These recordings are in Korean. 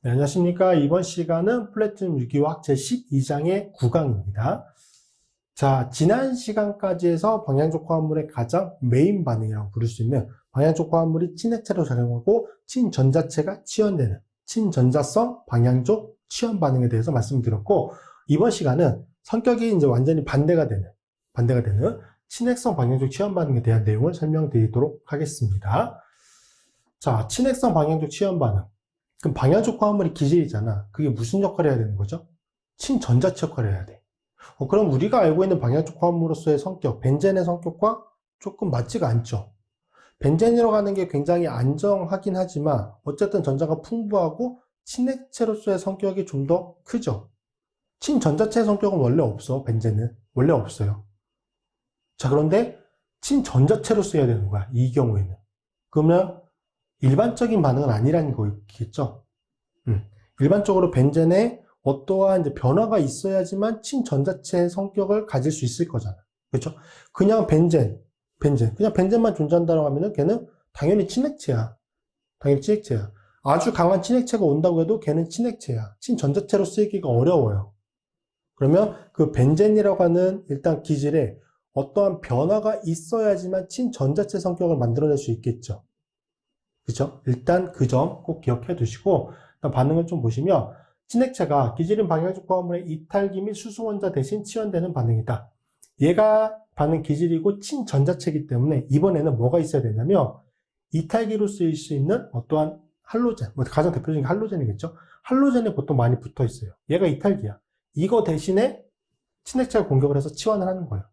네, 안녕하십니까. 이번 시간은 플래툰 유기화학 제12장의 9강입니다. 자, 지난 시간까지 해서 방향족 화합물의 가장 메인 반응이라고 부를 수 있는 방향족 화합물이 친액체로 작용하고 친전자체가 치환되는 친전자성 방향족 치환 반응에 대해서 말씀드렸고, 이번 시간은 성격이 이제 완전히 반대가 되는 친액성 방향족 치환 반응에 대한 내용을 설명드리도록 하겠습니다. 자, 친액성 방향족 치환 반응. 그럼 방향족 화합물이 기질이잖아. 그게 무슨 역할을 해야 되는 거죠? 친전자체 역할을 해야 돼. 그럼 우리가 알고 있는 방향족 화합물로서의 성격, 벤젠의 성격과 조금 맞지가 않죠. 벤젠이라고 하는 게 굉장히 안정하긴 하지만 어쨌든 전자가 풍부하고 친액체로서의 성격이 좀 더 크죠. 친전자체의 성격은 원래 없어. 벤젠은 원래 없어요. 자, 그런데 친전자체로 써야 되는 거야. 이 경우에는. 그러면 일반적인 반응은 아니라는 거겠죠. 일반적으로 벤젠에 어떠한 이제 변화가 있어야지만 친전자체의 성격을 가질 수 있을 거잖아. 그렇죠? 그냥 그냥 벤젠만 존재한다고 하면은 걔는 당연히 친액체야. 아주 강한 친액체가 온다고 해도 걔는 친액체야. 친전자체로 쓰이기가 어려워요. 그러면 그 벤젠이라고 하는 일단 기질에 어떠한 변화가 있어야지만 친전자체 성격을 만들어낼 수 있겠죠. 그죠? 일단 그 점 꼭 기억해 두시고, 반응을 좀 보시면, 친액체가 기질인 방향족 화합물의 이탈기 및 수소원자 대신 치환되는 반응이다. 얘가 반응 기질이고 친전자체이기 때문에 이번에는 뭐가 있어야 되냐면, 이탈기로 쓰일 수 있는 어떠한 할로젠, 가장 대표적인 게 할로젠이겠죠? 할로젠이 보통 많이 붙어 있어요. 얘가 이탈기야. 이거 대신에 친액체가 공격을 해서 치환을 하는 거예요.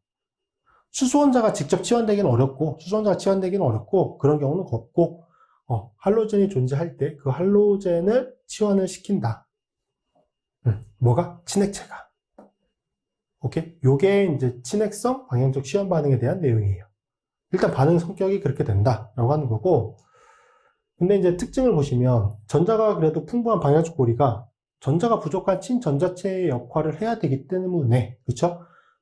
수소원자가 직접 치환되기는 어렵고, 그런 경우는 없고, 할로젠이 존재할 때 그 할로젠을 치환을 시킨다. 뭐가? 친액체가. 오케이? 요게 이제 친액성 방향적 치환 반응에 대한 내용이에요. 일단 반응 성격이 그렇게 된다라고 하는 거고, 근데 이제 특징을 보시면 전자가 그래도 풍부한 방향적 고리가 전자가 부족한 친전자체의 역할을 해야 되기 때문에, 그쵸?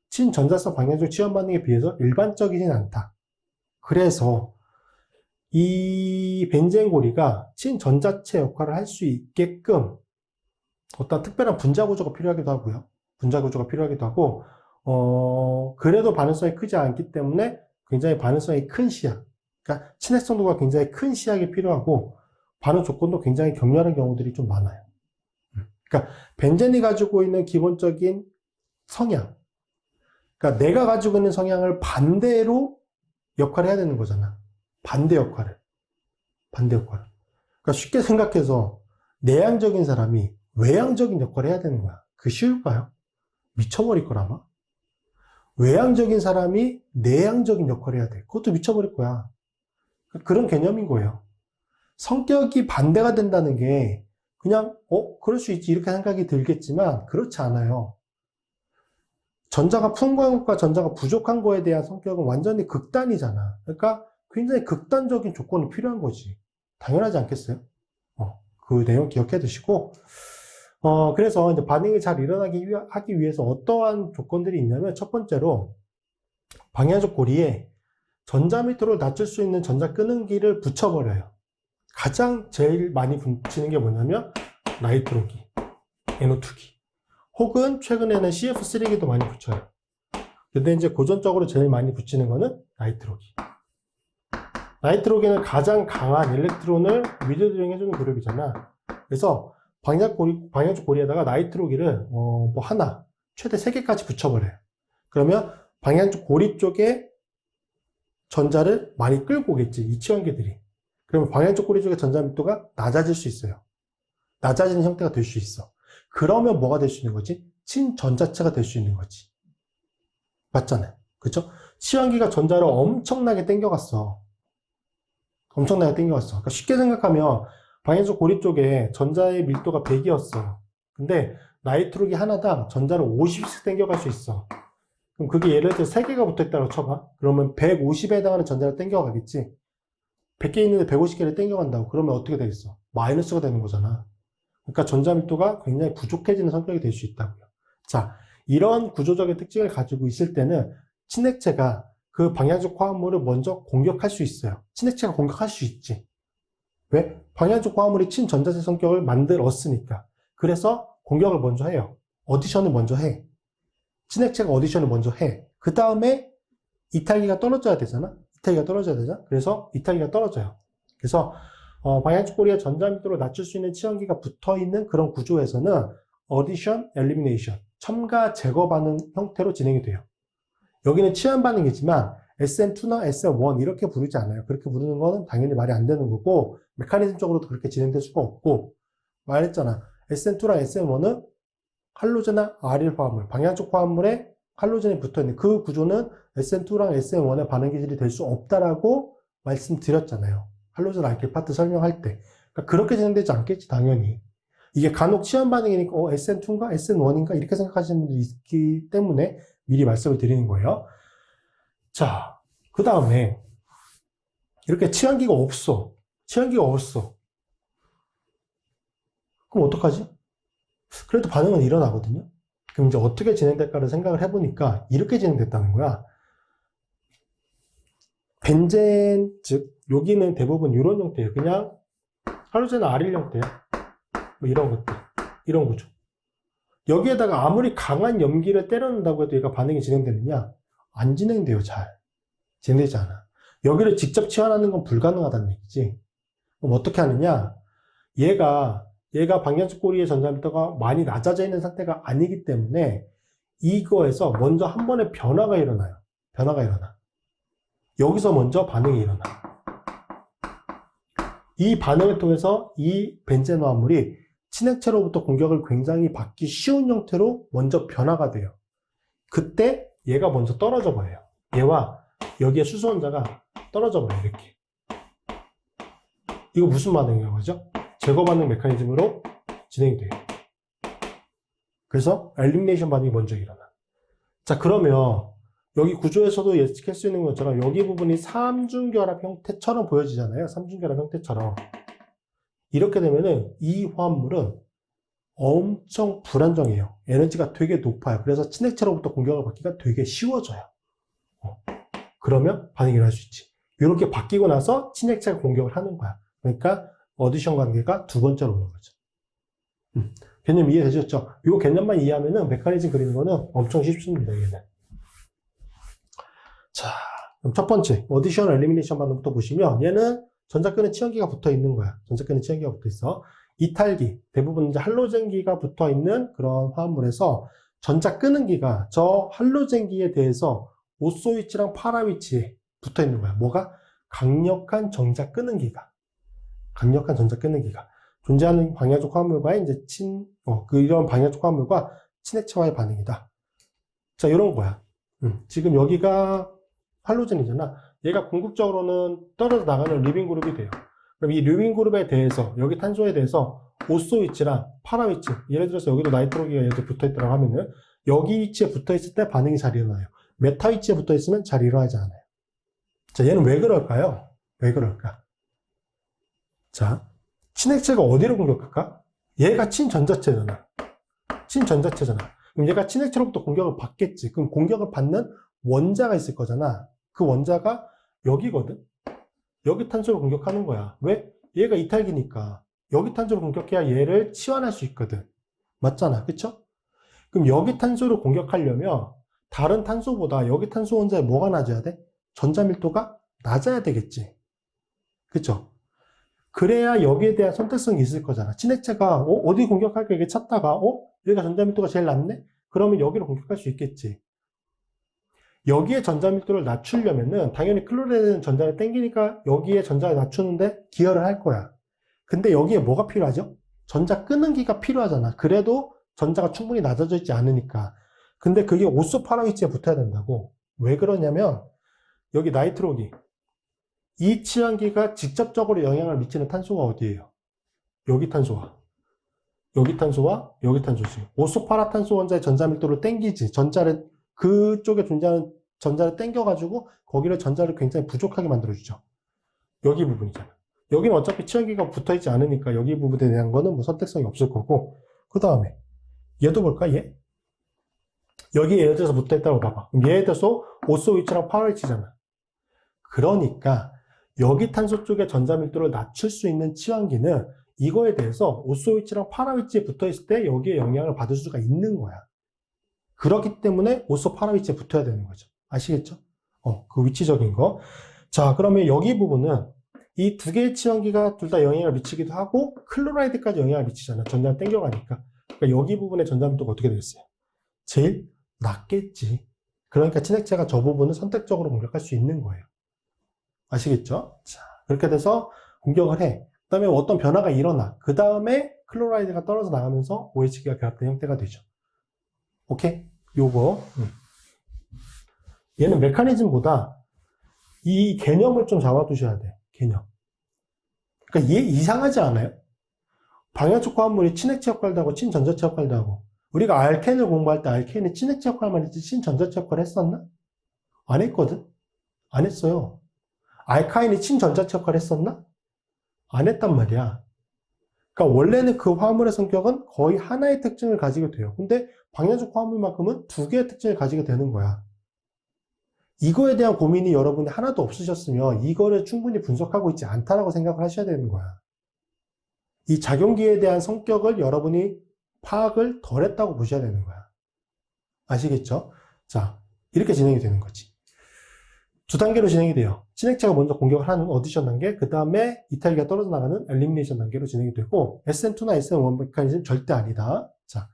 친전자성 방향적 치환 반응에 비해서 일반적이진 않다. 그래서 이 벤젠 고리가 친전자체 역할을 할 수 있게끔 어떤 특별한 분자 구조가 필요하기도 하고, 그래도 반응성이 크지 않기 때문에 굉장히 반응성이 큰 시약, 그러니까 친액성도가 굉장히 큰 시약이 필요하고, 반응 조건도 굉장히 격렬한 경우들이 좀 많아요. 그러니까 벤젠이 가지고 있는 기본적인 성향, 그러니까 내가 가지고 있는 성향을 반대로 역할을 해야 되는 거잖아. 반대 역할을. 그러니까 쉽게 생각해서 내향적인 사람이 외향적인 역할을 해야 되는 거야. 그 쉬울까요? 미쳐버릴 거라마. 외향적인 사람이 내향적인 역할을 해야 돼. 그것도 미쳐버릴 거야. 그런 개념인 거예요. 성격이 반대가 된다는 게 그냥 그럴 수 있지 이렇게 생각이 들겠지만 그렇지 않아요. 전자가 풍부한 것과 전자가 부족한 거에 대한 성격은 완전히 극단이잖아. 그러니까 굉장히 극단적인 조건이 필요한 거지. 당연하지 않겠어요? 그 내용 기억해 두시고, 그래서 이제 반응이 잘 일어나기 하기 위해서 어떠한 조건들이 있냐면, 첫 번째로, 방향적 고리에 전자 밑으로 낮출 수 있는 전자 끄는기를 붙여버려요. 가장 제일 많이 붙이는 게 뭐냐면, 나이트로기, NO2기. 혹은 최근에는 CF3기도 많이 붙여요. 근데 이제 고전적으로 제일 많이 붙이는 거는 나이트로기. 나이트로기는 가장 강한 일렉트론을 위드드링 해주는 그룹이잖아. 그래서 방향적 고리에다가 나이트로기를 하나, 최대 3개까지 붙여버려요. 그러면 방향적 고리 쪽에 전자를 많이 끌고 오겠지, 이 치환기들이. 그러면 방향적 고리 쪽의 전자密도가 낮아질 수 있어요. 낮아지는 형태가 될 수 있어. 그러면 뭐가 될 수 있는 거지? 친전자체가 될 수 있는 거지. 맞잖아요. 그쵸? 치환기가 전자를 엄청나게 땡겨갔어. 그러니까 쉽게 생각하면 방향적 고리 쪽에 전자의 밀도가 100이었어. 근데 나이트로기 하나당 전자를 50씩 땡겨갈 수 있어. 그럼 그게 예를 들어 3개가 붙어있다고 쳐봐. 그러면 150에 해당하는 전자를 땡겨가겠지. 100개 있는데 150개를 땡겨간다고. 그러면 어떻게 되겠어? 마이너스가 되는 거잖아. 그러니까 전자 밀도가 굉장히 부족해지는 성격이 될 수 있다고요. 자, 이런 구조적인 특징을 가지고 있을 때는 친액체가 그 방향적 화합물을 먼저 공격할 수 있어요. 친액체가 공격할 수 있지. 왜? 방향적 화합물이 친전자체 성격을 만들었으니까. 그래서 공격을 먼저 해요. 어디션을 먼저 해. 친액체가 어디션을 먼저 해. 그 다음에 이탈기가 떨어져야 되잖아. 이탈기가 떨어져야 되잖아. 그래서 이탈기가 떨어져요. 그래서 방향적 고리에 전자 밀도를 낮출 수 있는 치환기가 붙어있는 그런 구조에서는 어디션, 엘리미네이션, 첨가 제거 반응 형태로 진행이 돼요. 여기는 치환 반응이지만 SN2나 SN1 이렇게 부르지 않아요. 그렇게 부르는 거는 당연히 말이 안 되는 거고 메커니즘적으로도 그렇게 진행될 수가 없고 말했잖아. SN2랑 SN1은 할로젠이나 아릴 화합물, 방향적 화합물에 할로젠이 붙어있는 그 구조는 SN2랑 SN1의 반응 기질이 될 수 없다라고 말씀드렸잖아요. 할로젠 알킬 파트 설명할 때. 그러니까 그렇게 진행되지 않겠지, 당연히. 이게 간혹 치환 반응이니까 SN2인가 SN1인가 이렇게 생각하시는 분들이 있기 때문에 미리 말씀을 드리는 거예요. 자, 그 다음에 이렇게 치환기가 없어. 치환기가 없어. 그럼 어떡하지? 그래도 반응은 일어나거든요. 그럼 이제 어떻게 진행될까를 생각을 해보니까 이렇게 진행됐다는 거야. 벤젠, 즉 여기는 대부분 이런 형태예요. 그냥 할로젠 아릴 형태야. 뭐 이런 것들, 이런 구조. 여기에다가 아무리 강한 염기를 때려놓는다고 해도 얘가 반응이 진행되느냐? 안 진행돼요, 잘. 진행되지 않아. 여기를 직접 치환하는 건 불가능하다는 얘기지. 그럼 어떻게 하느냐? 얘가 방향적 고리의 전자밀도가 많이 낮아져 있는 상태가 아니기 때문에 이거에서 먼저 한 번에 변화가 일어나요. 변화가 일어나. 여기서 먼저 반응이 일어나. 이 반응을 통해서 이 벤젠 화합물이 친액체로부터 공격을 굉장히 받기 쉬운 형태로 먼저 변화가 돼요. 그때 얘가 먼저 떨어져 버려요. 얘와 여기에 수소원자가 떨어져 버려요. 이렇게. 이거 무슨 반응이라고 하죠? 제거 반응 메커니즘으로 진행이 돼요. 그래서 엘리미네이션 반응이 먼저 일어나. 자, 그러면 여기 구조에서도 예측할 수 있는 것처럼 여기 부분이 삼중결합 형태처럼 보여지잖아요. 삼중결합 형태처럼. 이렇게 되면은 이 화합물은 엄청 불안정해요. 에너지가 되게 높아요. 그래서 친액체로부터 공격을 받기가 되게 쉬워져요. 그러면 반응이 일어날 수 있지. 이렇게 바뀌고 나서 친액체가 공격을 하는 거야. 그러니까 어디션 관계가 두 번째로 오는 거죠. 개념 이해되셨죠? 이 개념만 이해하면은 메커니즘 그리는 거는 엄청 쉽습니다. 얘는. 자, 그럼 첫 번째 어디션 엘리미네이션 반응부터 보시면 얘는 전자끈에 치환기가 붙어 있는 거야. 전자끈에 치환기가 붙어 있어. 이탈기, 대부분 이제 할로젠기가 붙어 있는 그런 화합물에서 전자 끄는 기가 저 할로젠기에 대해서 오소 위치랑 파라 위치에 붙어 있는 거야. 뭐가? 강력한 전자 끄는 기가. 강력한 전자 끄는 기가. 존재하는 방향적 화합물과의 이제 이런 방향적 화합물과 친액체와의 반응이다. 자, 이런 거야. 지금 여기가 할로젠이잖아. 얘가 궁극적으로는 떨어져 나가는 리빙 그룹이 돼요. 그럼 이 리빙 그룹에 대해서, 여기 탄소에 대해서 오소 위치랑 파라 위치, 예를 들어서 여기도 나이트로기가 얘한테 붙어 있다고 하면은 여기 위치에 붙어 있을 때 반응이 잘 일어나요. 메타 위치에 붙어 있으면 잘 일어나지 않아요. 자, 얘는 왜 그럴까요? 왜 그럴까? 자, 친액체가 어디로 공격할까? 얘가 친전자체잖아. 친전자체잖아. 그럼 얘가 친액체로부터 공격을 받겠지. 그럼 공격을 받는 원자가 있을 거잖아. 그 원자가 여기거든. 여기 탄소를 공격하는 거야. 왜? 얘가 이탈기니까. 여기 탄소를 공격해야 얘를 치환할 수 있거든. 맞잖아. 그쵸? 그럼 여기 탄소를 공격하려면 다른 탄소보다 여기 탄소 원자에 뭐가 낮아야 돼? 전자밀도가 낮아야 되겠지. 그쵸? 그래야 여기에 대한 선택성이 있을 거잖아. 친액체가 어디 공격할까 이게 찾다가 여기가 전자밀도가 제일 낮네? 그러면 여기로 공격할 수 있겠지. 여기에 전자밀도를 낮추려면은 당연히 클로레는 전자를 땡기니까 여기에 전자를 낮추는데 기여를 할 거야. 근데 여기에 뭐가 필요하죠? 전자 끄는 기가 필요하잖아. 그래도 전자가 충분히 낮아져 있지 않으니까. 근데 그게 오소 파라 위치에 붙어야 된다고. 왜 그러냐면 여기 나이트로기, 이 치환기가 직접적으로 영향을 미치는 탄소가 어디예요? 여기 탄소와 여기 탄소와 여기 탄소지. 오소파라 탄소 원자의 전자밀도를 땡기지. 전자를 그쪽에 존재하는 전자를 땡겨가지고 거기를 전자를 굉장히 부족하게 만들어주죠. 여기 부분이잖아. 여기는 어차피 치환기가 붙어있지 않으니까 여기 부분에 대한 거는 뭐 선택성이 없을 거고. 그 다음에 얘도 볼까? 얘? 여기 예를 들어서 붙어있다고 봐봐. 그럼 얘에 대해서 오소 위치랑 파라 위치잖아. 그러니까 여기 탄소 쪽의 전자 밀도를 낮출 수 있는 치환기는 이거에 대해서 오소 위치랑 파라 위치에 붙어 있을 때 여기에 영향을 받을 수가 있는 거야. 그렇기 때문에 오소 파라 위치에 붙어야 되는 거죠. 아시겠죠? 그 위치적인 거. 자, 그러면 여기 부분은 이 두 개의 치환기가 둘 다 영향을 미치기도 하고 클로라이드까지 영향을 미치잖아. 전자를 땡겨가니까. 그러니까 여기 부분의 전자 밀도가 어떻게 되겠어요? 제일 낮겠지. 그러니까 친액체가 저 부분을 선택적으로 공격할 수 있는 거예요. 아시겠죠? 자, 그렇게 돼서 공격을 해. 그 다음에 어떤 변화가 일어나. 그 다음에 클로라이드가 떨어져 나가면서 OH가 결합된 형태가 되죠. 오케이? 요거. 얘는 메커니즘보다 이 개념을 좀 잡아두셔야 돼. 개념. 그러니까 얘 이상하지 않아요? 방향적 화합물이 친액체 역할도 하고 친전자체 역할도 하고. 우리가 알케인을 공부할 때 알케인이 친액체 역할만 했지 친전자체 역할을 했었나? 안 했거든? 안 했어요. 알카인이 친전자체 역할을 했었나? 안 했단 말이야. 그러니까 원래는 그 화합물의 성격은 거의 하나의 특징을 가지게 돼요. 근데 방향적 화합물만큼은 두 개의 특징을 가지게 되는 거야. 이거에 대한 고민이 여러분이 하나도 없으셨으면 이거를 충분히 분석하고 있지 않다라고 생각을 하셔야 되는 거야. 이 작용기에 대한 성격을 여러분이 파악을 덜 했다고 보셔야 되는 거야. 아시겠죠? 자, 이렇게 진행이 되는 거지. 두 단계로 진행이 돼요. 친액체가 먼저 공격을 하는 어디션 단계, 그 다음에 이탈기가 떨어져 나가는 엘리미네이션 단계로 진행이 되고, SN2나 SN1 메커니즘 절대 아니다. 자,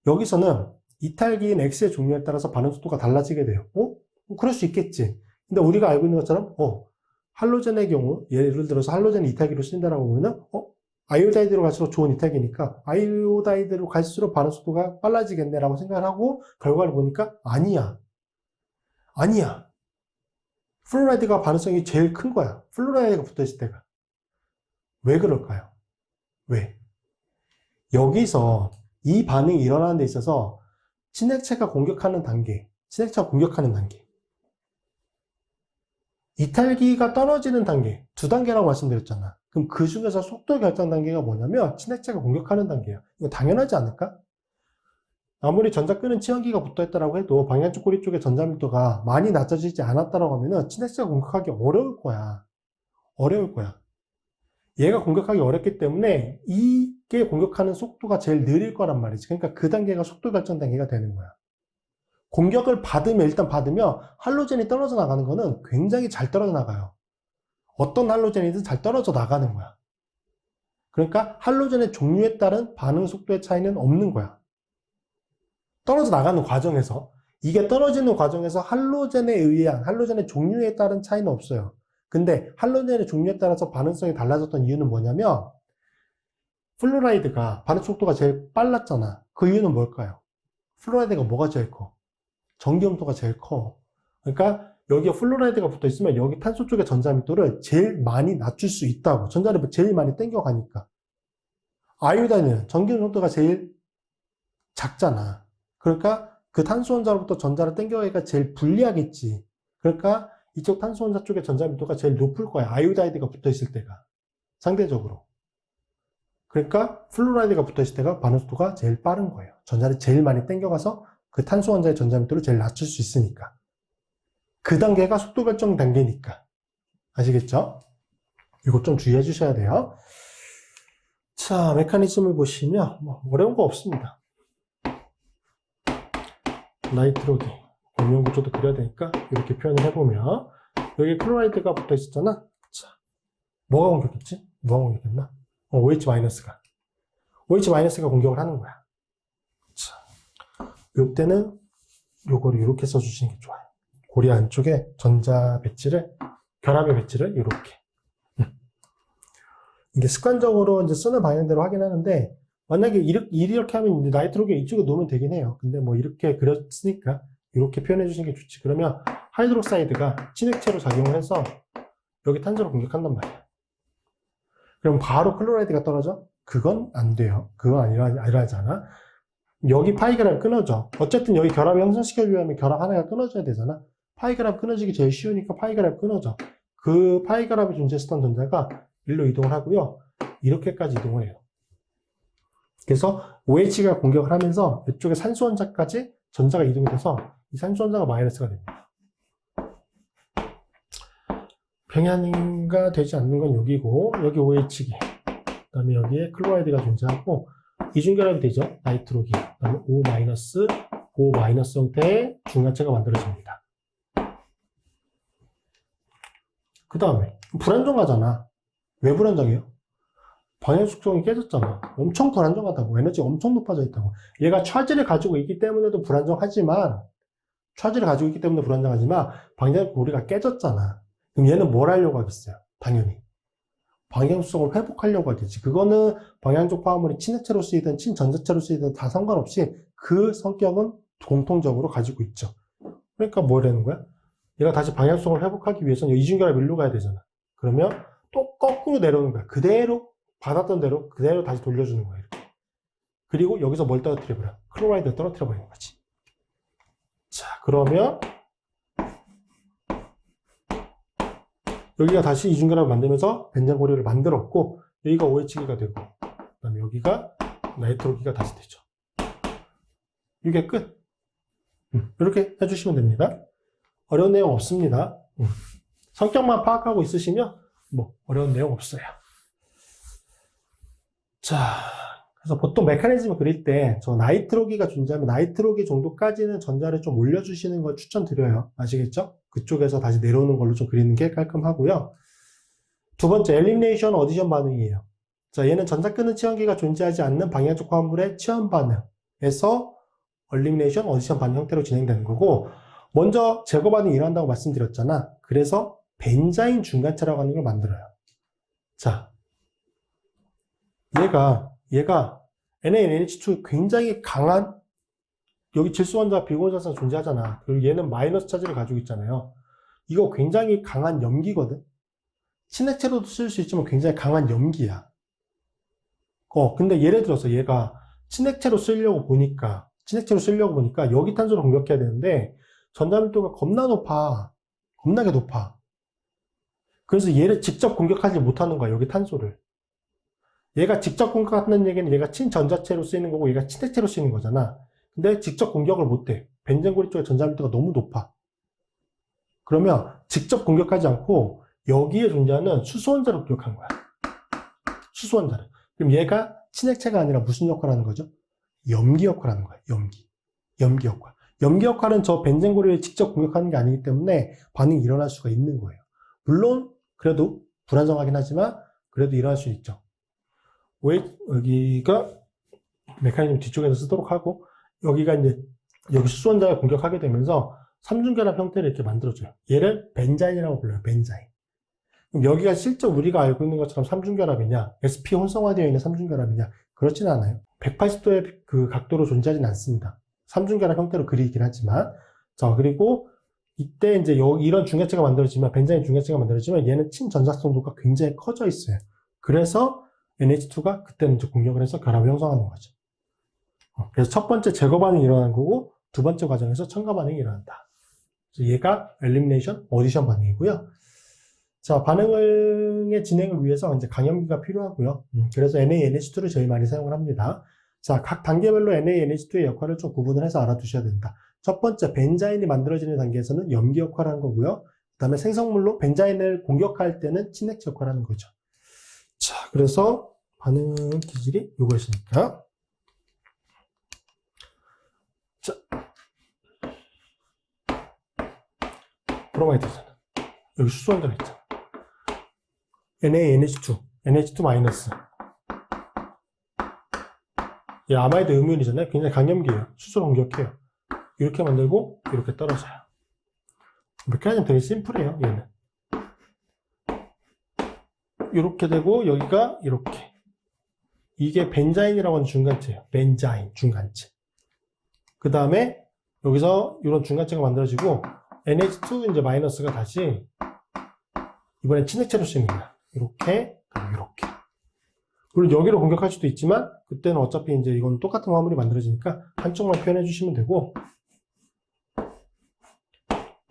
여기서는 이탈기인 X의 종류에 따라서 반응 속도가 달라지게 돼요. 그럴 수 있겠지. 근데 우리가 알고 있는 것처럼, 할로젠의 경우, 예를 들어서 할로젠을 이탈기로 쓴다라고 보면은, 아이오다이드로 갈수록 좋은 이탈기니까, 아이오다이드로 갈수록 반응 속도가 빨라지겠네라고 생각을 하고, 결과를 보니까, 아니야. 플로라이드가 반응성이 제일 큰 거야. 플로라이드가 붙어있을 때가. 왜 그럴까요? 왜? 여기서 이 반응이 일어나는 데 있어서 친액체가 공격하는 단계, 이탈기가 떨어지는 단계, 두 단계라고 말씀드렸잖아. 그럼 그 중에서 속도 결정 단계가 뭐냐면 친액체가 공격하는 단계야. 이거 당연하지 않을까? 아무리 전자 끄는 치환기가 붙어있다고 해도 방향쪽 꼬리 쪽에 전자 밀도가 많이 낮아지지 않았다고 하면은 친액체가 공격하기 어려울 거야. 얘가 공격하기 어렵기 때문에 이게 공격하는 속도가 제일 느릴 거란 말이지. 그러니까 그 단계가 속도 결정 단계가 되는 거야. 공격을 일단 받으면 할로젠이 떨어져 나가는 거는 굉장히 잘 떨어져 나가요. 어떤 할로젠이든 잘 떨어져 나가는 거야. 그러니까 할로젠의 종류에 따른 반응 속도의 차이는 없는 거야. 떨어져 나가는 과정에서. 이게 떨어지는 과정에서 할로젠의 종류에 따른 차이는 없어요. 근데 할로젠의 종류에 따라서 반응성이 달라졌던 이유는 뭐냐면 플로라이드가 반응 속도가 제일 빨랐잖아. 그 이유는 뭘까요? 플로라이드가 뭐가 제일 커? 전기염도가 제일 커. 그러니까 여기에 플로라이드가 붙어 있으면 여기 탄소 쪽의 전자 밀도를 제일 많이 낮출 수 있다고. 전자를 제일 많이 땡겨가니까. 아이오다이드는 전기염도가 제일 작잖아. 그러니까 그 탄소 원자로부터 전자를 땡겨가기가 제일 불리하겠지. 그러니까 이쪽 탄소 원자 쪽의 전자 밀도가 제일 높을 거야. 아이오다이드가 붙어 있을 때가. 상대적으로. 그러니까 플로라이드가 붙어 있을 때가 반응 속도가 제일 빠른 거예요. 전자를 제일 많이 땡겨가서 그 탄소 원자의 전자 밀도를 제일 낮출 수 있으니까. 그 단계가 속도 결정 단계니까. 아시겠죠? 이거 좀 주의해 주셔야 돼요. 자, 메커니즘을 보시면 어려운 거 없습니다. 나이트로기 공명 구조도 그려야 되니까 이렇게 표현을 해보면 여기 클로라이드가 붙어 있었잖아. 자, 뭐가 공격했지? 뭐가 공격했나? OH-가 공격을 하는 거야. 자, 요때는 요거를 이렇게 써주시는 게 좋아요. 고리 안쪽에 결합의 배치를 이렇게. 이게 습관적으로 이제 쓰는 방향대로 하긴 하는데, 만약에 이렇게 하면 이제 나이트로게 이쪽에 놓으면 되긴 해요. 근데 뭐 이렇게 그렸으니까 이렇게 표현해 주시는 게 좋지. 그러면 하이드록사이드가 친액체로 작용을 해서 여기 탄소를 공격한단 말이야. 그럼 바로 클로라이드가 떨어져? 그건 안 돼요. 그건 일어나지 않아. 여기 파이결합이 끊어져. 어쨌든 여기 결합을 형성시켜주려면 결합 하나가 끊어져야 되잖아. 파이결합 끊어지기 제일 쉬우니까 파이결합이 끊어져. 그 파이결합이 존재했던 전자가 일로 이동을 하고요. 이렇게까지 이동을 해요. 그래서 OH가 공격을 하면서 이쪽에 산소 원자까지 전자가 이동이 돼서 이 산소 원자가 마이너스가 됩니다. 평행가 되지 않는 건 여기고, 여기 OH기. 그 다음에 여기에 클로라이드가 존재하고, 이중결합이 되죠. 나이트로기. 그 다음에 O-, O- 형태의 중간체가 만들어집니다. 그 다음에, 불안정하잖아. 왜 불안정해요? 방향 속성이 깨졌잖아. 엄청 불안정하다고. 에너지가 엄청 높아져 있다고. 얘가 차질을 가지고 있기 때문에도 불안정하지만, 방향 고리가 깨졌잖아. 그럼 얘는 뭘 하려고 하겠어요? 당연히. 방향성을 회복하려고 하겠지. 그거는 방향적 화합물이 친액체로 쓰이든 친전자체로 쓰이든 다 상관없이 그 성격은 공통적으로 가지고 있죠. 그러니까 뭐라는 거야? 얘가 다시 방향성을 회복하기 위해서는 이중결합 일로 가야 되잖아. 그러면 또 거꾸로 내려오는 거야. 그대로 받았던 대로 그대로 다시 돌려주는 거야. 이렇게. 그리고 여기서 뭘 떨어뜨려버려? 클로라이드를 떨어뜨려버리는 거지. 자, 그러면 여기가 다시 이중결합을 만들면서 벤젠고리를 만들었고, 여기가 OH기가 되고, 그 다음에 여기가 나이트로기가 다시 되죠. 이게 끝. 이렇게 해주시면 됩니다. 어려운 내용 없습니다. 성격만 파악하고 있으시면 뭐 어려운 내용 없어요. 자, 그래서 보통 메커니즘을 그릴 때 저 나이트로기가 존재하면 나이트로기 정도까지는 전자를 좀 올려주시는 걸 추천드려요. 아시겠죠? 그쪽에서 다시 내려오는 걸로 좀 그리는 게 깔끔하고요. 두 번째, 엘리미네이션 어디션 반응이에요. 자, 얘는 전자 끄는 치환기가 존재하지 않는 방향적 화합물의 치환 반응에서 엘리미네이션 어디션 반응 형태로 진행되는 거고, 먼저 제거 반응이 일어난다고 말씀드렸잖아. 그래서 벤자인 중간체라고 하는 걸 만들어요. 자, 얘가 NaNH2 굉장히 강한, 여기 질소원자와 비공유자성 존재하잖아. 그리고 얘는 마이너스 차지를 가지고 있잖아요. 이거 굉장히 강한 염기거든. 친액체로도 쓸 수 있지만 굉장히 강한 염기야. 근데 예를 들어서 얘가 친액체로 쓰려고 보니까 여기 탄소를 공격해야 되는데 전자밀도가 겁나게 높아. 그래서 얘를 직접 공격하지 못하는 거야, 여기 탄소를. 얘가 직접 공격한다는 얘기는 얘가 친전자체로 쓰이는 거고 얘가 친액체로 쓰이는 거잖아. 근데 직접 공격을 못해. 벤젠고리 쪽에 전자밀도가 너무 높아. 그러면 직접 공격하지 않고 여기에 존재하는 수소원자를 공격한 거야. 수소원자를. 그럼 얘가 친액체가 아니라 무슨 역할을 하는 거죠? 염기 역할을 하는 거야. 염기 역할. 염기 역할은 저 벤젠고리를 직접 공격하는 게 아니기 때문에 반응이 일어날 수가 있는 거예요. 물론 그래도 불안정하긴 하지만 그래도 일어날 수 있죠. 여기가 메커니즘 뒤쪽에서 쓰도록 하고, 여기가 이제 여기 수소원자가 공격하게 되면서 삼중결합 형태를 이렇게 만들어줘요. 얘를 벤자인이라고 불러요. 벤자인. 그럼 여기가 실제 우리가 알고 있는 것처럼 삼중결합이냐, sp 혼성화되어 있는 삼중결합이냐, 그렇진 않아요. 180도의 그 각도로 존재하진 않습니다. 삼중결합 형태로 그리긴 하지만. 자, 그리고 이때 이제 이런 중계체가 만들어지면, 벤자인 중계체가 만들어지면 얘는 친전자성도가 굉장히 커져 있어요. 그래서 NH2가 그때는 이제 공격을 해서 결합을 형성하는 거죠. 그래서 첫 번째 제거 반응이 일어나는 거고, 두 번째 과정에서 첨가 반응이 일어난다. 그래서 얘가 엘리미네이션 어디션 반응이고요. 자, 반응의 진행을 위해서 이제 강염기가 필요하고요. 그래서 NaNH2를 제일 많이 사용을 합니다. 자, 각 단계별로 NaNH2의 역할을 좀 구분을 해서 알아두셔야 된다. 첫 번째, 벤자인이 만들어지는 단계에서는 염기 역할을 하는 거고요. 그 다음에 생성물로 벤자인을 공격할 때는 친액체 역할을 하는 거죠. 자, 그래서 반응 기질이 요거였으니까. 자, 브로마이드잖아. 여기 수소원자가 있잖아. NaNH2 마이너스. 이 아마이드 음이온이잖아요. 굉장히 강염기예요. 수소를 공격해요. 이렇게 만들고 이렇게 떨어져요. 메커니즘 되게 심플해요. 얘는. 이렇게 되고 여기가 이렇게. 이게 벤자인이라고 하는 중간체예요. 벤자인 중간체. 그 다음에 여기서 이런 중간체가 만들어지고 NH2 이제 마이너스가 다시 이번엔 친액체로 쓰이는 거야. 이렇게, 이렇게. 물론 여기로 공격할 수도 있지만 그때는 어차피 이제 이건 똑같은 화물이 만들어지니까 한쪽만 표현해 주시면 되고,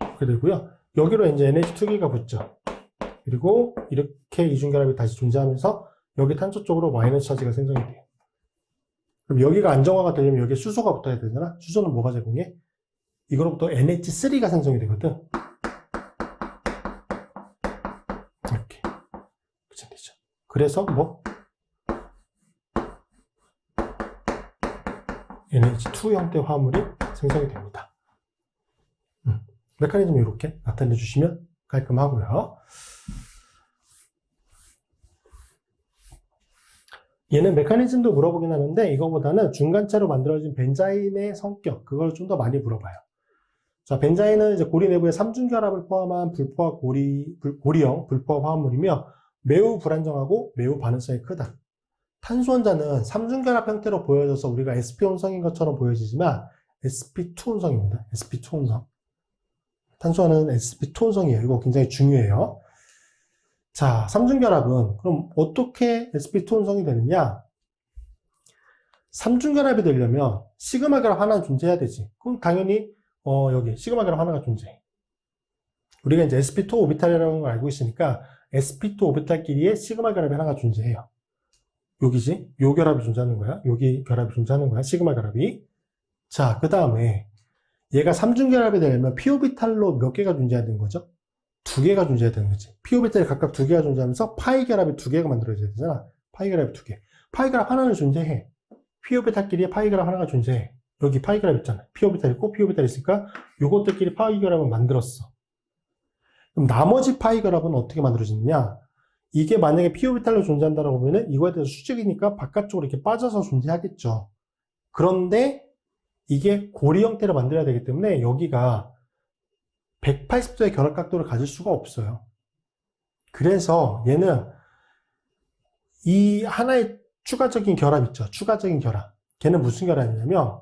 이렇게 되고요. 여기로 이제 NH2기가 붙죠. 그리고 이렇게 이중결합이 다시 존재하면서 여기 탄소 쪽으로 마이너스 차지가 생성이 돼요. 그럼 여기가 안정화가 되려면 여기에 수소가 붙어야 되잖아. 수소는 뭐가 제공해? 이거로부터 NH3가 생성이 되거든. 되죠. 그래서 뭐 NH2 형태 화물이 생성이 됩니다. 메커니즘을 이렇게 나타내 주시면 깔끔하고요. 얘는 메커니즘도 물어보긴 하는데 이거보다는 중간체로 만들어진 벤자인의 성격, 그걸 좀 더 많이 물어봐요. 자, 벤자인은 이제 고리 내부에 삼중결합을 포함한 불포화 고리형 불포화 화합물이며 매우 불안정하고 매우 반응성이 크다. 탄소원자는 삼중결합 형태로 보여져서 우리가 sp 혼성인 것처럼 보여지지만 sp2 혼성입니다. sp2 혼성. 탄소화는 sp2 혼성이에요. 이거 굉장히 중요해요. 자, 삼중결합은 그럼 어떻게 sp2 혼성이 되느냐? 삼중결합이 되려면 시그마 결합 하나는 존재해야 되지. 그럼 당연히 여기 시그마 결합 하나가 존재해. 우리가 이제 sp2 오비탈이라는 걸 알고 있으니까 sp2 오비탈끼리의 시그마 결합이 하나가 존재해요. 여기지? 요 결합이 존재하는 거야. 여기 결합이 존재하는 거야. 시그마 결합이. 자, 그 다음에 얘가 삼중결합이 되려면 p 오비탈로 몇 개가 존재해야 되는 거죠? 두 개가 존재해야 되는 거지. p 오비탈이 각각 두 개가 존재하면서 파이 결합이 두 개가 만들어져야 되잖아. 파이 결합이 두 개. 파이 결합 하나는 존재해. p 오비탈끼리의 파이 결합 하나가 존재해. 여기 파이 결합 있잖아. p 오비탈 있고 p 오비탈 있으니까 요것들끼리 파이 결합을 만들었어. 그럼 나머지 파이 결합은 어떻게 만들어지느냐? 이게 만약에 p 오비탈로 존재한다고 보면은 이거에 대해서 수직이니까 바깥쪽으로 이렇게 빠져서 존재하겠죠. 그런데 이게 고리 형태로 만들어야 되기 때문에 여기가 180도의 결합 각도를 가질 수가 없어요. 그래서 얘는 이 하나의 추가적인 결합 있죠. 추가적인 결합. 걔는 무슨 결합이냐면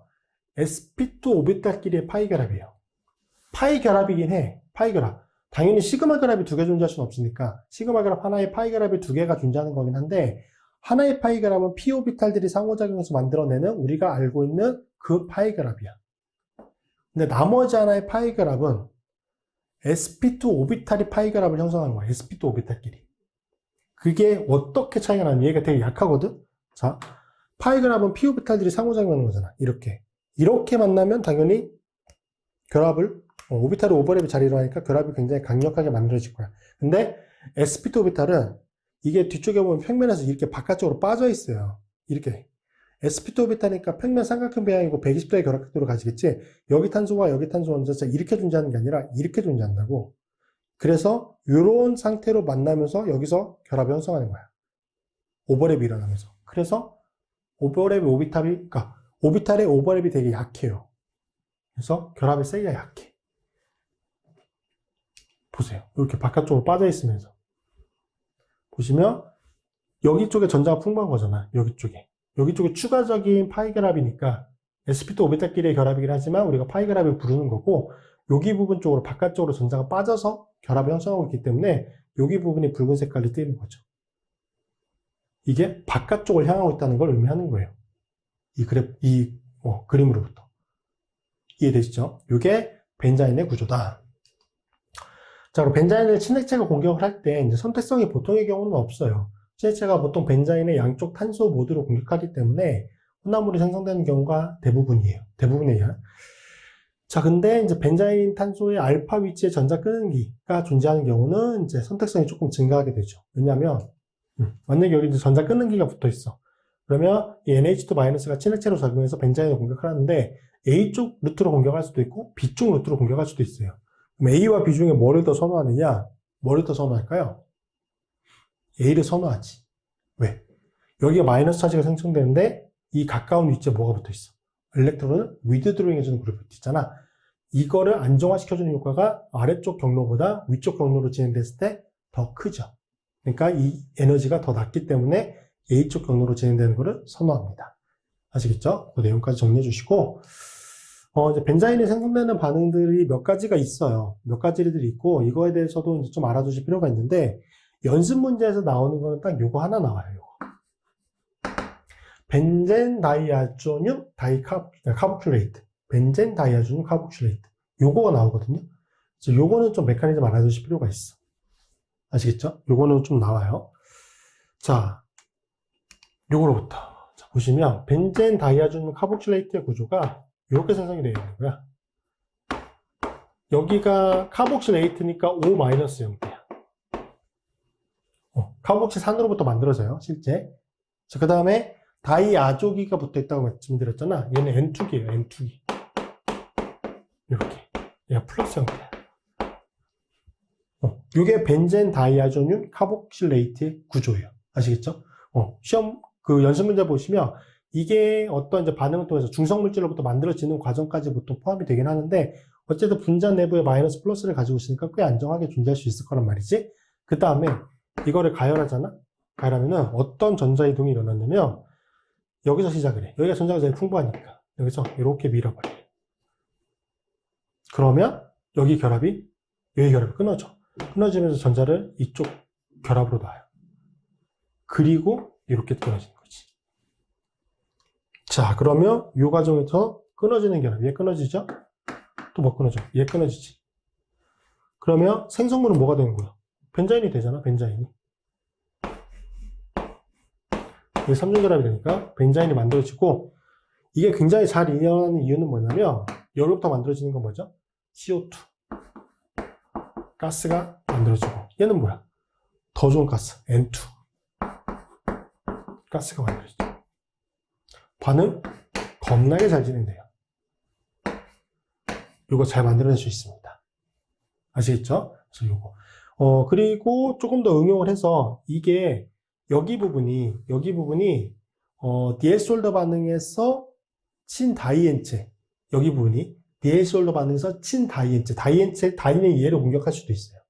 sp2 오비탈끼리의 파이 결합이에요. 파이 결합이긴 해. 파이 결합. 당연히 시그마 결합이 두 개 존재할 수는 없으니까 시그마 결합 하나의 파이 결합이 두 개가 존재하는 거긴 한데 하나의 파이 결합은 p 오비탈들이 상호작용해서 만들어내는 우리가 알고 있는 그 파이 결합이야. 근데 나머지 하나의 파이 결합은 sp2 오비탈이 파이 결합을 형성하는 거야. sp2 오비탈끼리. 그게 어떻게 차이가 나냐면 얘가 되게 약하거든? 자, 파이 결합은 p 오비탈들이 상호작용하는 거잖아. 이렇게 만나면 당연히 결합을 오비탈이 오버랩이 잘 일어나니까 결합이 굉장히 강력하게 만들어질 거야. 근데 sp2 오비탈은 이게 뒤쪽에 보면 평면에서 이렇게 바깥쪽으로 빠져 있어요. 이렇게. sp2 오비탈이니까 평면 삼각형 배양이고 120도의 결합각도를 가지겠지. 여기 탄소와 여기 탄소 원자가 이렇게 존재하는 게 아니라 이렇게 존재한다고. 그래서 이런 상태로 만나면서 여기서 결합이 형성하는 거야. 오버랩이 일어나면서. 그래서 그러니까 오비탈의 오버랩이 되게 약해요. 그래서 결합이 세기가 약해. 보세요. 이렇게 바깥쪽으로 빠져 있으면서. 보시면 여기 쪽에 전자가 풍부한 거잖아. 여기 쪽에 추가적인 파이 결합이니까 sp2 오비탈끼리의 결합이긴 하지만 우리가 파이 결합을 부르는 거고 여기 부분 쪽으로 바깥쪽으로 전자가 빠져서 결합을 형성하고 있기 때문에 여기 부분이 붉은 색깔로 뜨이는 거죠. 이게 바깥쪽을 향하고 있다는 걸 의미하는 거예요. 이 그림으로부터. 이해되시죠? 이게 벤자인의 구조다. 자, 그럼 벤자인을 친액체가 공격을 할 때 이제 선택성이 보통의 경우는 없어요. 친액체가 보통 벤자인의 양쪽 탄소 모두로 공격하기 때문에 혼합물이 생성되는 경우가 대부분이에요. 자, 근데 이제 벤자인 탄소의 알파 위치에 전자 끊는기가 존재하는 경우는 이제 선택성이 조금 증가하게 되죠. 왜냐하면 만약에 여기 이제 전자 끊는기가 붙어 있어. 그러면 이 NH2-가 친액체로 작용해서 벤자인을 공격하는데 A쪽 루트로 공격할 수도 있고 B쪽 루트로 공격할 수도 있어요. 그럼 A와 B 중에 뭐를 더 선호하느냐? 뭐를 더 선호할까요? A를 선호하지. 왜? 여기가 마이너스 차지가 생성되는데 이 가까운 위치에 뭐가 붙어 있어? 일렉트론을 위드드로잉 해주는 그룹이 붙어 있잖아. 이거를 안정화시켜주는 효과가 아래쪽 경로보다 위쪽 경로로 진행됐을 때 더 크죠. 그러니까 이 에너지가 더 낮기 때문에 A쪽 경로로 진행되는 거를 선호합니다. 아시겠죠? 그 내용까지 정리해 주시고 이제 벤자인이 생성되는 반응들이 몇 가지가 있어요. 몇 가지들이 있고 이거에 대해서도 이제 좀 알아두실 필요가 있는데 연습 문제에서 나오는 거는 딱 요거 하나 나와요. 요거. 벤젠 다이아조늄 카복슐레이트. 벤젠 다이아조늄 카복슐레이트. 요거가 나오거든요. 그래서 요거는 좀 메커니즘 알아두실 필요가 있어. 아시겠죠? 요거는 좀 나와요. 자, 요거로부터. 자, 보시면 벤젠 다이아조늄 카복슐레이트의 구조가 이렇게 생성이 되어 있는 거야. 여기가 카복슐레이트니까 O- 형태야. 카복시 산으로부터 만들어져요, 실제. 자, 그 다음에 다이아조기가 붙어 있다고 말씀드렸잖아. 얘는 N2기예요, N2기. 이렇게. 얘가 플러스 형태야. 이게 벤젠 다이아조늄 카복실레이트의 구조예요. 아시겠죠? 시험, 연습 문제 보시면 이게 어떤 이제 반응을 통해서 중성물질로부터 만들어지는 과정까지 보통 포함이 되긴 하는데, 어쨌든 분자 내부에 마이너스 플러스를 가지고 있으니까 꽤 안정하게 존재할 수 있을 거란 말이지. 그 다음에 이거를 가열하잖아? 가열하면은 어떤 전자이동이 일어났냐면, 여기서 시작을 해. 여기가 전자가 제일 풍부하니까. 여기서 이렇게 밀어버려. 그러면 여기 결합이 끊어져. 끊어지면서 전자를 이쪽 결합으로 놔요. 그리고 이렇게 끊어지는 거지. 자, 그러면 이 과정에서 끊어지는 결합. 얘 끊어지죠? 또 뭐 끊어져? 얘 끊어지지. 그러면 생성물은 뭐가 되는 거야? 벤자인이 되잖아, 벤자인이. 이게 3중 결합이 되니까 벤자인이 만들어지고, 이게 굉장히 잘 일어나는 이유는 뭐냐면, 여기부터 만들어지는 건 뭐죠? CO2. 가스가 만들어지고, 얘는 뭐야? 더 좋은 가스, N2. 가스가 만들어지죠. 반응 겁나게 잘 진행돼요. 이거 잘 만들어낼 수 있습니다. 아시겠죠? 그래서 요거. 그리고 조금 더 응용을 해서 이게 여기 부분이 디엘솔더 반응에서 친다이엔체, 여기 부분이 디엘솔더 반응에서 친다이엔체, 다이는 얘를 공격할 수도 있어요.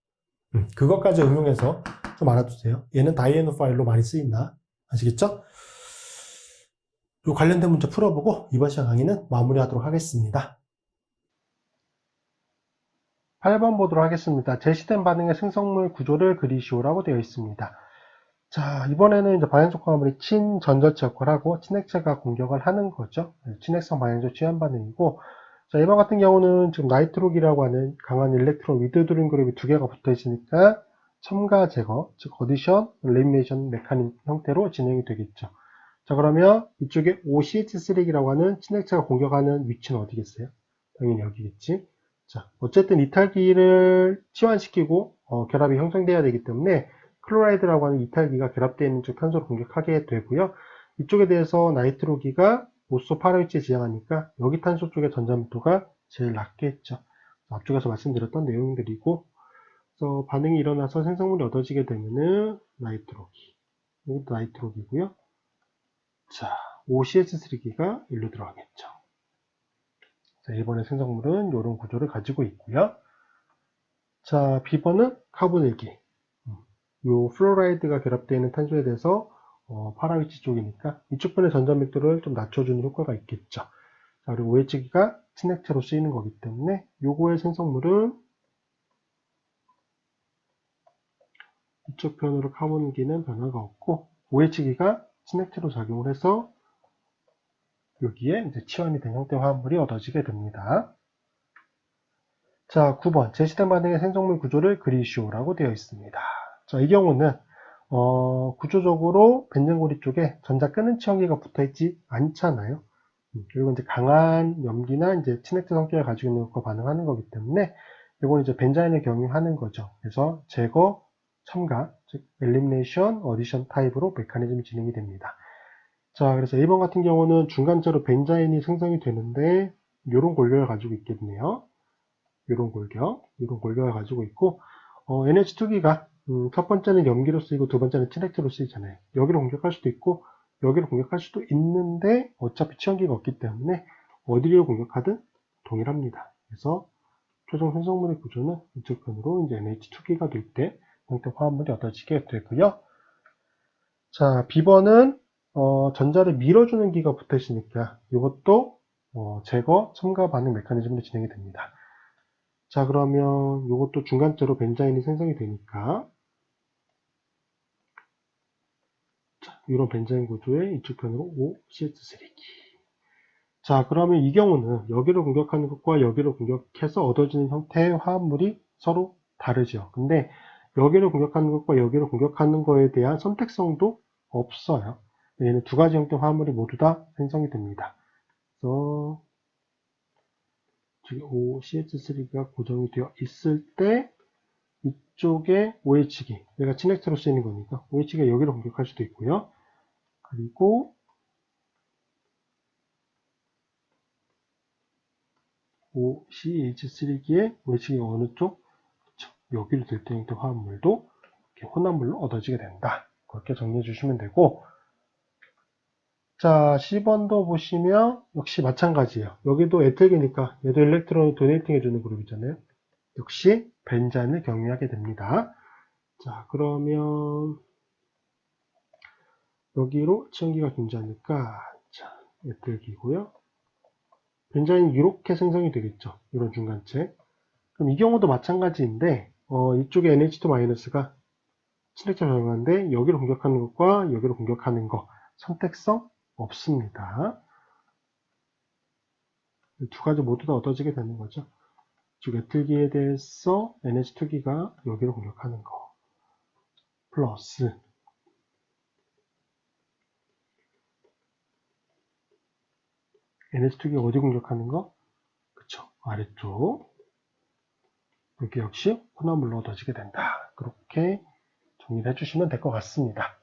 그것까지 응용해서 좀 알아두세요. 얘는 다이에노 파일로 많이 쓰인다. 아시겠죠? 요 관련된 문제 풀어보고 이번 시간 강의는 마무리하도록 하겠습니다. 8번 보도록 하겠습니다. 제시된 반응의 생성물 구조를 그리시오라고 되어 있습니다. 자, 이번에는 이제 방향적 화합물이 친전절체 역할을 하고 친액체가 공격을 하는 거죠. 친액성 방향적 취한 반응이고, 자, 이번 같은 경우는 지금 나이트록이라고 하는 강한 일렉트론 위드드림 그룹이 두 개가 붙어 있으니까 첨가 제거, 즉 어디션, 엘리미네이션 메커니즘 형태로 진행이 되겠죠. 자, 그러면 이쪽에 OCH3라고 하는 친액체가 공격하는 위치는 어디겠어요? 당연히 여기겠지. 자, 어쨌든 이탈기를 치환시키고 결합이 형성돼야 되기 때문에 클로라이드라고 하는 이탈기가 결합되어 있는 쪽 탄소를 공격하게 되고요. 이쪽에 대해서 나이트로기가 오소 8위치에 지향하니까 여기 탄소 쪽의 전자밀도가 제일 낮겠죠. 앞쪽에서 말씀드렸던 내용들이고, 그래서 반응이 일어나서 생성물이 얻어지게 되면은 나이트로기, 이것도 나이트로기고요. 자, OCH3기가 일로 들어가겠죠. 자, 1번의 생성물은 이런 구조를 가지고 있고요. 자, B번은 카보닐기. 요 플로라이드가 결합되어 있는 탄소에 대해서 파라위치 쪽이니까 이쪽 편의 전자밀도를 좀 낮춰주는 효과가 있겠죠. 자, 그리고 OH기가 친액체로 쓰이는 거기 때문에 요거의 생성물은 이쪽 편으로 카본기는 변화가 없고, OH기가 친액체로 작용을 해서 여기에 이제 치환이 된 형태의 화합물이 얻어지게 됩니다. 자, 9번 제시된 반응의 생성물 구조를 그리시오라고 되어 있습니다. 자, 이 경우는 구조적으로 벤젠고리 쪽에 전자 끄는 치환기가 붙어 있지 않잖아요. 그리고 이제 강한 염기나 이제 친액체 성격을 가지고 있는 것과 반응하는 거기 때문에 이건 이제 벤자인을 경유하는 거죠. 그래서 제거, 첨가, 즉 엘리미네이션, 어디션 타입으로 메커니즘이 진행이 됩니다. 자, 그래서 1번 같은 경우는 중간재로 벤자인이 생성이 되는데 이런 골격을 가지고 있겠네요. 이런 골격을 가지고 있고, NH2기가 첫 번째는 염기로 쓰이고 두 번째는 친액체로 쓰이잖아요. 여기를 공격할 수도 있고 여기를 공격할 수도 있는데 어차피 치환기가 없기 때문에 어디를 공격하든 동일합니다. 그래서 최종 생성물의 구조는 이쪽 편으로 이제 NH2기가 될 때 형태 화합물이 얻어지게 되고요. 자, B번은 전자를 밀어주는 기가 붙어 있으니까 이것도 제거, 첨가 반응 메커니즘으로 진행이 됩니다. 자, 그러면 이것도 중간재로 벤자인이 생성이 되니까, 자, 이런 벤자인 구조의 이쪽 편으로 OCH3기. 자, 그러면 이 경우는 여기를 공격하는 것과 여기를 공격해서 얻어지는 형태의 화합물이 서로 다르죠. 근데 여기를 공격하는 것과 여기를 공격하는 거에 대한 선택성도 없어요. 얘는 두 가지 형태의 화합물이 모두 다 생성이 됩니다. 그래서 OCH3가 고정이 되어 있을 때 이쪽에 OH기, 얘가 친액체로 쓰이는 거니까 OH기가 여기로 공격할 수도 있고요. 그리고 OCH3기에 OH기가 어느 쪽? 그쵸. 여기로 될 때 화합물도 이렇게 혼합물로 얻어지게 된다. 그렇게 정리해 주시면 되고, 자, 10번도 보시면 역시 마찬가지예요. 여기도 에틸기니까 얘도 일렉트론을 도네이팅 해주는 그룹이잖아요. 역시 벤잔을 경유하게 됩니다. 자, 그러면 여기로 치연기가 존재하니까 자, 에틸기고요. 벤잔이 이렇게 생성이 되겠죠. 이런 중간체. 그럼 이 경우도 마찬가지인데 이쪽에 NH2-가 친액체 적용하는데 여기를 공격하는 것과 여기를 공격하는 것 선택성 없습니다. 두 가지 모두 다 얻어지게 되는 거죠. 즉 에틸기에 대해서 NH2기가 여기를 공격하는 거 플러스 NH2기가 어디 공격하는 거? 그쵸, 아래쪽. 여기 역시 혼합물로 얻어지게 된다. 그렇게 정리를 해주시면 될 것 같습니다.